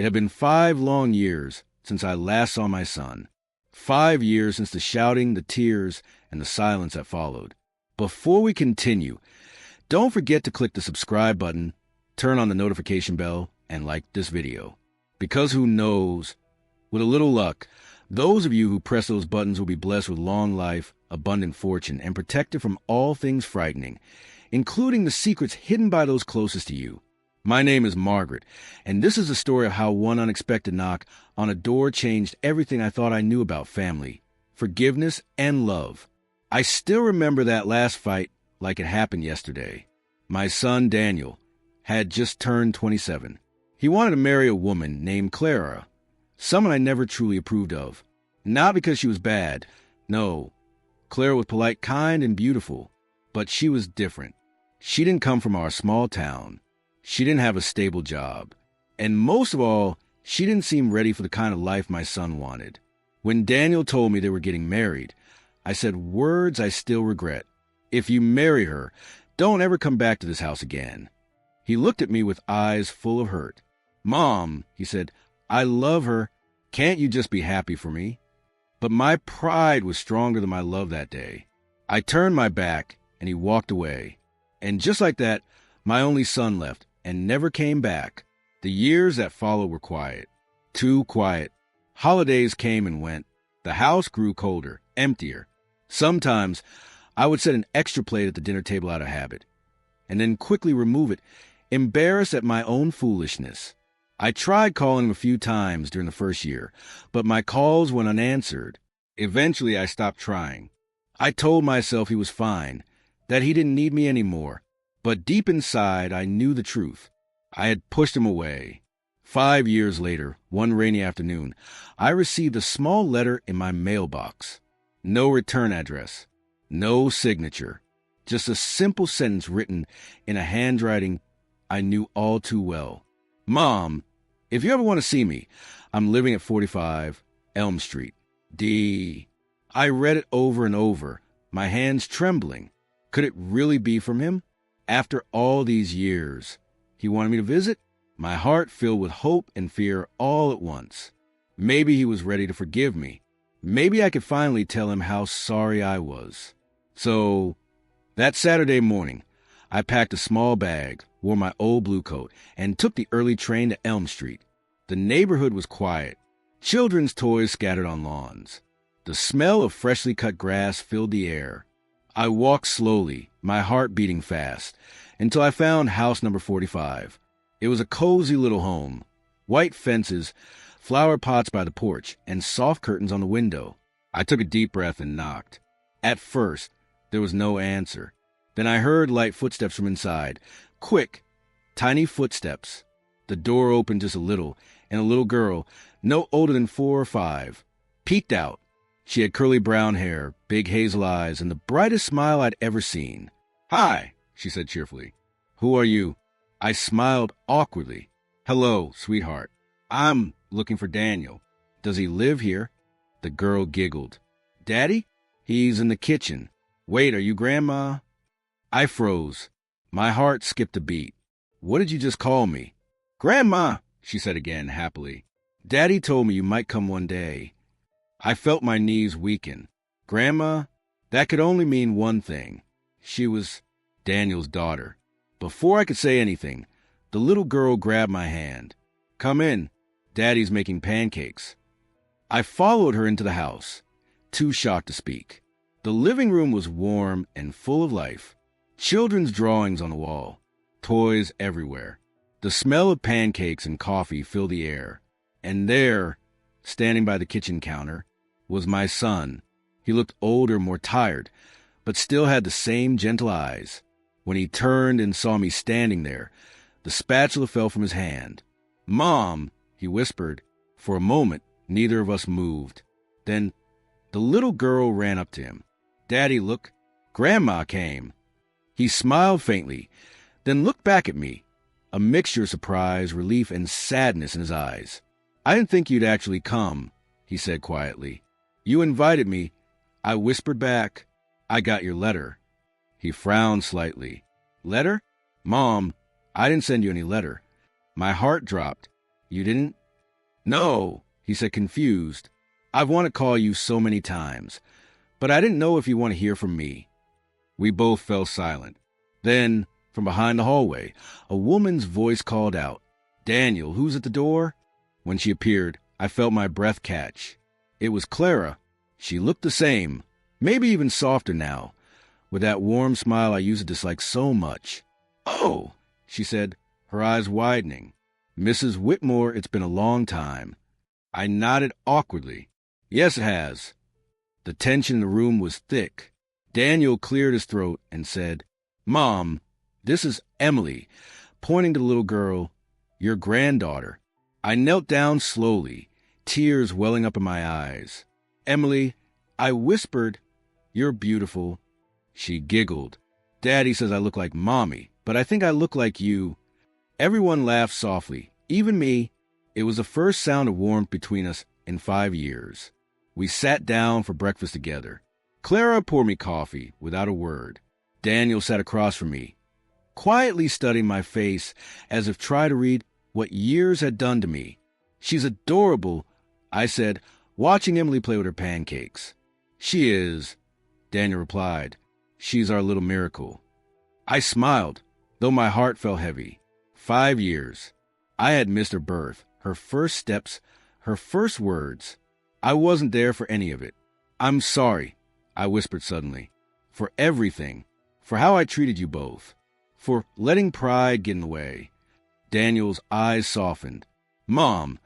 It had been 5 long years since I last saw my son. 5 years since the shouting, the tears, and the silence that followed. Before we continue, don't forget to click the subscribe button, turn on the notification bell, and like this video. Because who knows, with a little luck, those of you who press those buttons will be blessed with long life, abundant fortune, and protected from all things frightening, including the secrets hidden by those closest to you. My name is Margaret, and this is the story of how one unexpected knock on a door changed everything I thought I knew about family, forgiveness, and love. I still remember that last fight like it happened yesterday. My son, Daniel, had just turned 27. He wanted to marry a woman named Clara, someone I never truly approved of. Not because she was bad. No, Clara was polite, kind, and beautiful, but she was different. She didn't come from our small town. She didn't have a stable job. And most of all, she didn't seem ready for the kind of life my son wanted. When Daniel told me they were getting married, I said words I still regret. If you marry her, don't ever come back to this house again. He looked at me with eyes full of hurt. Mom, he said, I love her. Can't you just be happy for me? But my pride was stronger than my love that day. I turned my back, and he walked away. And just like that, my only son left and never came back. The years that followed were quiet. Too quiet. Holidays came and went. The house grew colder, emptier. Sometimes I would set an extra plate at the dinner table out of habit, and then quickly remove it, embarrassed at my own foolishness. I tried calling him a few times during the first year, but my calls went unanswered. Eventually, I stopped trying. I told myself he was fine, that he didn't need me anymore. But deep inside, I knew the truth. I had pushed him away. 5 years later, one rainy afternoon, I received a small letter in my mailbox. No return address, no signature, just a simple sentence written in a handwriting I knew all too well. Mom, if you ever want to see me, I'm living at 45 Elm Street, D. I read it over and over, my hands trembling. Could it really be from him? After all these years, he wanted me to visit? My heart filled with hope and fear all at once. Maybe he was ready to forgive me. Maybe I could finally tell him how sorry I was. So, that Saturday morning, I packed a small bag, wore my old blue coat, and took the early train to Elm Street. The neighborhood was quiet. Children's toys scattered on lawns. The smell of freshly cut grass filled the air. I walked slowly, my heart beating fast, until I found house number 45. It was a cozy little home. White fences, flower pots by the porch, and soft curtains on the window. I took a deep breath and knocked. At first, there was no answer. Then I heard light footsteps from inside. Quick, tiny footsteps. The door opened just a little, and a little girl, no older than 4 or 5, peeked out. She had curly brown hair, big hazel eyes, and the brightest smile I'd ever seen. Hi, she said cheerfully. Who are you? I smiled awkwardly. Hello, sweetheart. I'm looking for Daniel. Does he live here? The girl giggled. Daddy? He's in the kitchen. Wait, are you Grandma? I froze. My heart skipped a beat. What did you just call me? Grandma, she said again, happily. Daddy told me you might come one day. I felt my knees weaken. Grandma? That could only mean one thing. She was Daniel's daughter. Before I could say anything, the little girl grabbed my hand. Come in. Daddy's making pancakes. I followed her into the house, too shocked to speak. The living room was warm and full of life. Children's drawings on the wall. Toys everywhere. The smell of pancakes and coffee filled the air. And there, standing by the kitchen counter, was my son. He looked older, more tired, but still had the same gentle eyes. When he turned and saw me standing there, the spatula fell from his hand. Mom, he whispered. For a moment, neither of us moved. Then the little girl ran up to him. Daddy, look, Grandma came. He smiled faintly, then looked back at me, a mixture of surprise, relief, and sadness in his eyes. I didn't think you'd actually come, he said quietly. You invited me. I whispered back, I got your letter. He frowned slightly. Letter? Mom, I didn't send you any letter. My heart dropped. You didn't? No, he said, confused. I've wanted to call you so many times, but I didn't know if you want to hear from me. We both fell silent. Then, from behind the hallway, a woman's voice called out, "Daniel, who's at the door?" When she appeared, I felt my breath catch. It was Clara. She looked the same, maybe even softer now, with that warm smile I used to dislike so much. "Oh," she said, her eyes widening. "Mrs. Whitmore, it's been a long time." I nodded awkwardly. "Yes, it has." The tension in the room was thick. Daniel cleared his throat and said, "Mom, this is Emily," pointing to the little girl, "your granddaughter." I knelt down slowly, tears welling up in my eyes. "Emily," I whispered, "you're beautiful." She giggled. "Daddy says I look like Mommy, but I think I look like you." Everyone laughed softly, even me. It was the first sound of warmth between us in 5 years. We sat down for breakfast together. Clara poured me coffee without a word. Daniel sat across from me, quietly studying my face as if trying to read what years had done to me. "She's adorable," I said, watching Emily play with her pancakes. "She is," Daniel replied. "She's our little miracle." I smiled, though my heart felt heavy. 5 years. I had missed her birth, her first steps, her first words. I wasn't there for any of it. "I'm sorry," I whispered suddenly, "for everything, for how I treated you both, for letting pride get in the way." Daniel's eyes softened. "Mom,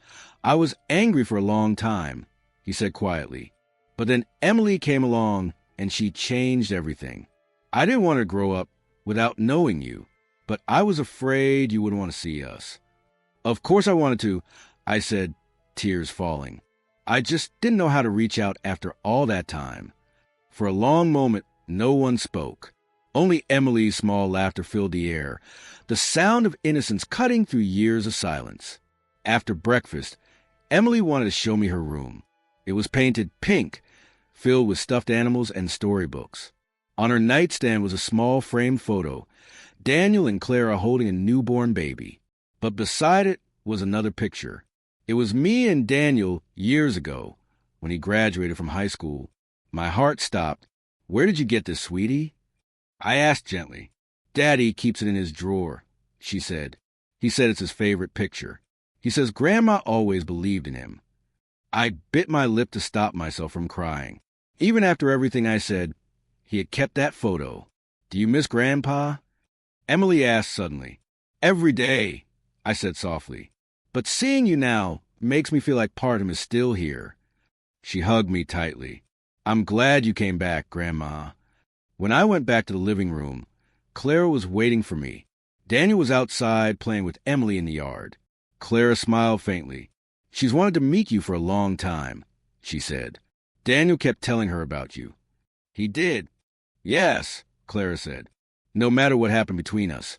I was angry for a long time," he said quietly. "But then Emily came along, and she changed everything. I didn't want to grow up without knowing you, but I was afraid you wouldn't want to see us." "Of course I wanted to," I said, tears falling. "I just didn't know how to reach out after all that time." For a long moment, no one spoke. Only Emily's small laughter filled the air, the sound of innocence cutting through years of silence. After breakfast, Emily wanted to show me her room. It was painted pink, filled with stuffed animals and storybooks. On her nightstand was a small framed photo, Daniel and Clara holding a newborn baby. But beside it was another picture. It was me and Daniel years ago, when he graduated from high school. My heart stopped. "Where did you get this, sweetie?" I asked gently. "Daddy keeps it in his drawer," she said. "He said it's his favorite picture. He says Grandma always believed in him." I bit my lip to stop myself from crying. Even after everything I said, he had kept that photo. "Do you miss Grandpa?" Emily asked suddenly. "Every day," I said softly. "But seeing you now makes me feel like part of him is still here." She hugged me tightly. "I'm glad you came back, Grandma." When I went back to the living room, Clara was waiting for me. Daniel was outside playing with Emily in the yard. Clara smiled faintly. "She's wanted to meet you for a long time," she said. "Daniel kept telling her about you." "He did?" "Yes," Clara said. "No matter what happened between us,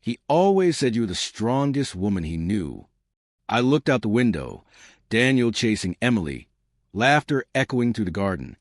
he always said you were the strongest woman he knew." I looked out the window, Daniel chasing Emily, laughter echoing through the garden.